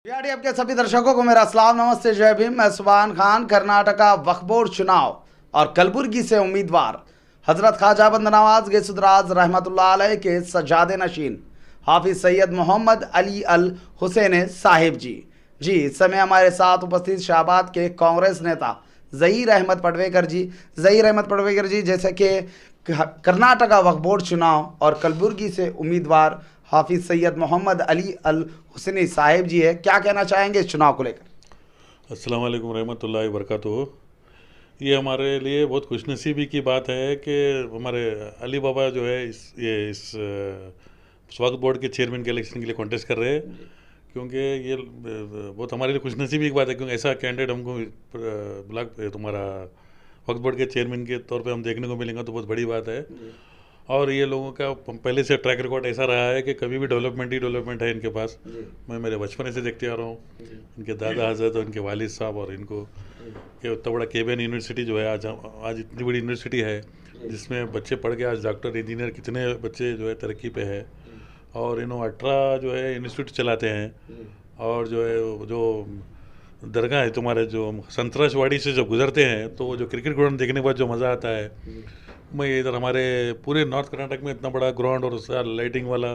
पीआरडीएफ के सभी दर्शकों को मेरा सलाम, नमस्ते, जय भीम। मैं सुभान खान। कर्नाटका वक्फ बोर्ड चुनाव और कलबुर्गी से उम्मीदवार हजरत ख्वाजा बंदा नवाज गैसुद्राज रहमतुल्लाह अलैह के सज्जादे नशीन हाफिज सैयद मोहम्मद अली अल हुसैन साहिब जी इस समय हमारे साथ उपस्थित शाहबाद के कांग्रेस नेता ज़हीर अहमद पटवेकर जी जैसे कि कर्नाटका वक्फ बोर्ड चुनाव और कलबुर्गी से उम्मीदवार हाफिज सैयद मोहम्मद अली अल हुसैनी साहिब जी है। क्या कहना चाहेंगे इस चुनाव को लेकर? अस्सलाम वालेकुम रहमतुल्लाहि वबरकातुहू। ये हमारे लिए बहुत खुशनसीबी की बात है कि हमारे अली बाबा जो है इस वक्फ बोर्ड के चेयरमैन के इलेक्शन के लिए कॉन्टेस्ट कर रहे हैं, क्योंकि ये बहुत हमारे लिए खुशनसीबी की बात है, क्योंकि ऐसा कैंडिडेट हमको ब्लॉक तुम्हारा वक्फ बोर्ड के चेयरमैन के तौर पे हम देखने को मिलेंगे तो बहुत बड़ी बात है। और ये लोगों का पहले से ट्रैक रिकॉर्ड ऐसा रहा है कि कभी भी डेवलपमेंट है इनके पास। मैं मेरे बचपन से देखते आ रहा हूँ, इनके दादा हजरत और इनके वालिद साहब और इनको कि उतना बड़ा केबियन यूनिवर्सिटी जो है आज इतनी बड़ी यूनिवर्सिटी है जिसमें बच्चे पढ़ के आज डॉक्टर इंजीनियर कितने बच्चे जो है तरक्की पे है। और इन्होंने 18 जो है इंस्टीट्यूट चलाते हैं। और जो है जो दरगाह है तुम्हारे जो संतराशवाड़ी से जब गुजरते हैं तो जो क्रिकेट ग्राउंड देखने के बाद जो मज़ा आता है, मैं इधर हमारे पूरे नॉर्थ कर्नाटक में इतना बड़ा ग्राउंड और उसका लाइटिंग वाला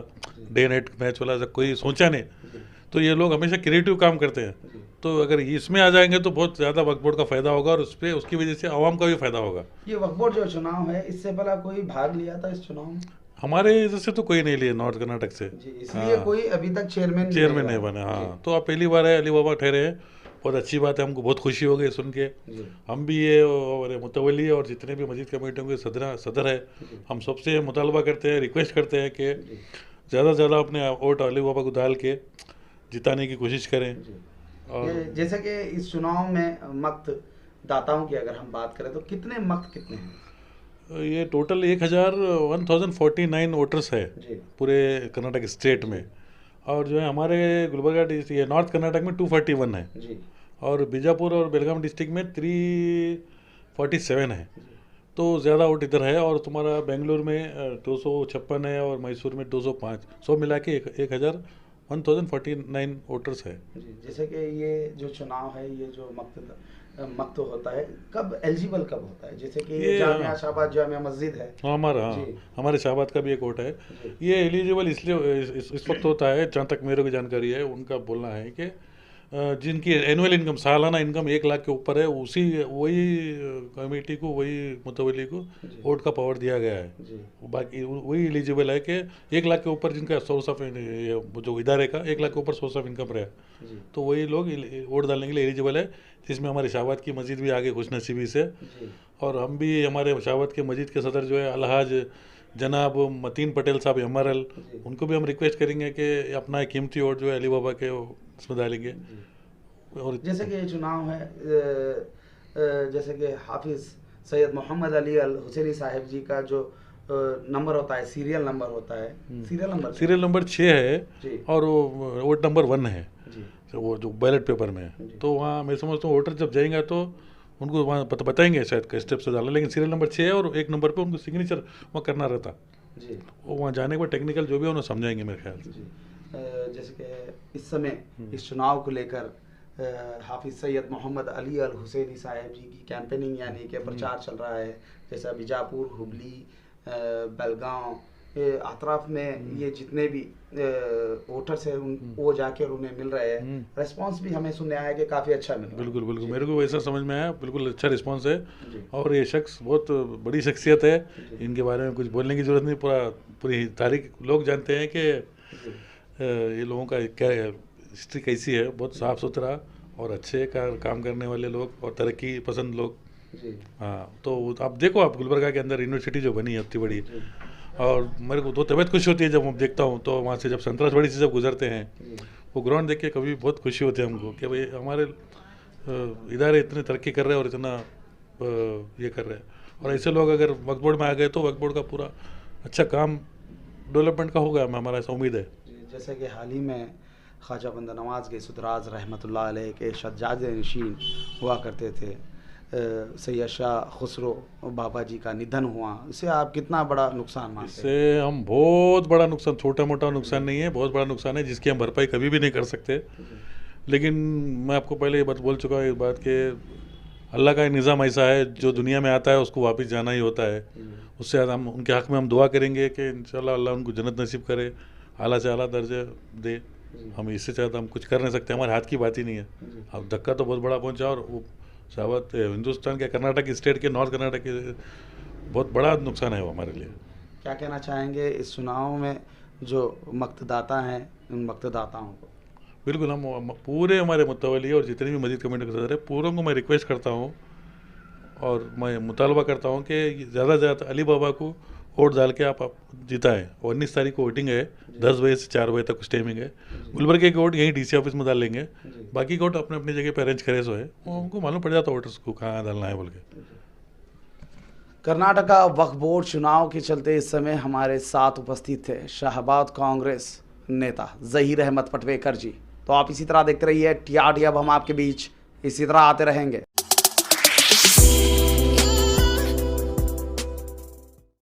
डे नाइट मैच वाला कोई सोचा नहीं। तो ये लोग हमेशा क्रिएटिव काम करते हैं, तो अगर इसमें आ जाएंगे तो बहुत ज़्यादा वक्फ बोर्ड का फ़ायदा होगा और उस पर उसकी वजह से आवाम का भी फ़ायदा होगा। ये वक्फ बोर्ड जो चुनाव है, इससे पहला कोई भाग लिया था इस चुनाव में? हमारे इधर से तो कोई नहीं लिया नॉर्थ कर्नाटक से, इसलिए कोई अभी तक चेयरमैन नहीं बना। हाँ, तो आप पहली बार है अली बाबा ठहरे हैं, बहुत अच्छी बात है, हमको बहुत खुशी हो गई सुन के। हम भी ये और मुतवली और जितने भी मस्जिद कमेटियों के सदर है, हम सबसे मुतालबा करते हैं, रिक्वेस्ट करते हैं कि ज़्यादा से ज़्यादा अपने वोट अली बाबा को डाल के जिताने की कोशिश करें। और जैसे कि इस चुनाव में मक्त दाताओं की अगर हम बात करें तो कितने हैं? ये टोटल 1049 वोटर्स है पूरे कर्नाटक स्टेट में। और जो है हमारे गुलबर्गा डिस्ट्रिक्ट ये नॉर्थ कर्नाटक में 241 है जी। और बीजापुर और बेलगाम डिस्ट्रिक्ट में 347 है, तो ज़्यादा वोट इधर है। और तुम्हारा बेंगलुरु में 256 है और मैसूर में 205, सब मिला के 1049 वोटर्स है जी। जैसे कि ये जो चुनाव है, ये जो मक्त होता है, कब एलिजिबल कब होता है? जैसे कि ये जामिया शाहबाद जामिया मस्जिद है हमारे शाहबाद का भी एक वोट है। ये एलिजिबल इसलिए इस वक्त होता है, जहाँ तक मेरे को जानकारी है, उनका बोलना है कि जिनकी एनुअल इनकम सालाना इनकम 1 लाख के ऊपर है, वही कमेटी को, वही मुतवली को वोट का पावर दिया गया है। बाकी वही एलिजिबल है कि 1 लाख के ऊपर जिनका सोर्स ऑफ जो इदारे का 1 लाख के ऊपर सोर्स ऑफ इनकम रहा तो वही लोग वोट डालने के लिए एलिजिबल है। जिसमें हमारे शाहबाद की मस्जिद भी आगे खुशनसीबी से, और हम भी हमारे शाहबाद के मस्जिद के सदर जो है अलहाज जनाब मतीन पटेल साहब MRL, उनको भी हम रिक्वेस्ट करेंगे कि अपना कीमती वोट जो है अली बाबा के उसमें डालेंगे। और जैसे कि ये चुनाव है, जैसे कि हाफिज सैयद मोहम्मद अली अल हुसैनी साहिब जी का जो नंबर होता है, सीरियल नंबर होता है, सीरियल नंबर 6 है और वोट नंबर 1 है वो जो बैलेट पेपर में है। तो वहाँ मैं समझता हूँ वोटर जब जाएंगे तो उनको वहाँ बताएंगे शायद किस स्टेप से डालना, लेकिन सीरियल नंबर 6 है और 1 नंबर पे उनको सिग्नेचर वहाँ करना रहता जी। वो वहाँ जाने के बाद टेक्निकल जो भी है उन्हें समझाएंगे मेरे ख्याल से। जैसे कि इस समय इस चुनाव को लेकर हाफिज सैयद मोहम्मद अली अल हुसैनी साहिब जी की कैंपेनिंग यानी कि प्रचार चल रहा है। जैसा बीजापुर, हुबली, बेलगांव अतराफ में ये जितने भी वोटर्स हैं वो जाके उन्हें मिल रहे हैं। रिस्पांस भी हमें सुनने आया कि काफ़ी अच्छा मिल रहा है। बिल्कुल मेरे को वैसा समझ में आया, बिल्कुल अच्छा रिस्पांस है। और ये शख्स बहुत बड़ी शख्सियत है, इनके बारे में कुछ बोलने की ज़रूरत नहीं, पूरी तारीख लोग जानते हैं कि ये लोगों का क्या हिस्ट्री कैसी है। बहुत साफ़ सुथरा और अच्छे काम करने वाले लोग और तरक्की पसंद लोग। हाँ, तो आप देखो, आप गुलबर्गा के अंदर यूनिवर्सिटी जो बनी है इतनी बड़ी, और मेरे को तो तबीयत खुश होती है जब हम देखता हूँ। तो वहाँ से जब संतराशवाड़ी से जब गुजरते हैं वो ग्राउंड देख के कभी बहुत खुशी होती है हमको कि भाई हमारे इदारे इतने तरक्की कर रहे हैं और इतना ये कर रहे हैं। और ऐसे लोग अगर वक्फ बोर्ड में आ गए तो वक्फ बोर्ड का पूरा अच्छा काम डेवलपमेंट का होगा, हमारा ऐसा उम्मीद है। जैसे कि हाल ही में ख्वाजा बंदा नवाज गैसुद्राज रहमतुल्लाह अलैह के सज्जादे नशीन हुआ करते थे सैयद शाह खुसरो बाबा जी का निधन हुआ, इससे आप कितना बड़ा नुकसान मानते हैं? इससे हम बहुत बड़ा नुकसान, छोटा मोटा नुकसान नहीं है, बहुत बड़ा नुकसान है जिसकी हम भरपाई कभी भी नहीं कर सकते। लेकिन मैं आपको पहले ये बात बोल चुका हूँ, एक बात कि अल्लाह का निज़ाम ऐसा है, जो दुनिया में आता है उसको वापस जाना ही होता है। उससे ज़्यादा हम उनके हक़ में हम दुआ करेंगे कि इंशाल्लाह अल्लाह उनको जन्नत नसीब करे, आला से आला दर्जे दे। हम इससे ज़्यादा हम कुछ कर नहीं सकते, हमारे हाथ की बात ही नहीं है। अब धक्का तो बहुत बड़ा पहुंचा, और वो सावत हिंदुस्तान के कर्नाटक स्टेट के, नॉर्थ कर्नाटक के बहुत बड़ा नुकसान है वो हमारे लिए। क्या कहना चाहेंगे इस चुनाव में जो मतदाता हैं, उन मतदाताओं को? बिल्कुल, हम पूरे हमारे मुतवली और जितने भी मस्जिद कमेटी के सदस्य हैं, पूरों को मैं रिक्वेस्ट करता हूँ और मैं मुतालबा करता हूँ कि ज़्यादा से ज़्यादा अली बाबा को वोट डाल के आप जिताएँ। 19 तारीख को वोटिंग है, 10 बजे से 4 बजे तक कुछ टाइमिंग है। गुलबर्ग के वोट यहीं DC ऑफिस में डाल लेंगे, बाकी के वोट अपने अपनी जगह पर अरेंज करे सो है, वो उनको मालूम पड़ जाता वोटर्स को कहाँ डालना है बोल के। कर्नाटका वक्फ बोर्ड चुनाव के चलते इस समय हमारे साथ उपस्थित थे शाहबाद कांग्रेस नेता ज़हीर अहमद पटवेकर जी। तो आप इसी तरह देखते रहिए TRT। अब हम आपके बीच इसी तरह आते रहेंगे।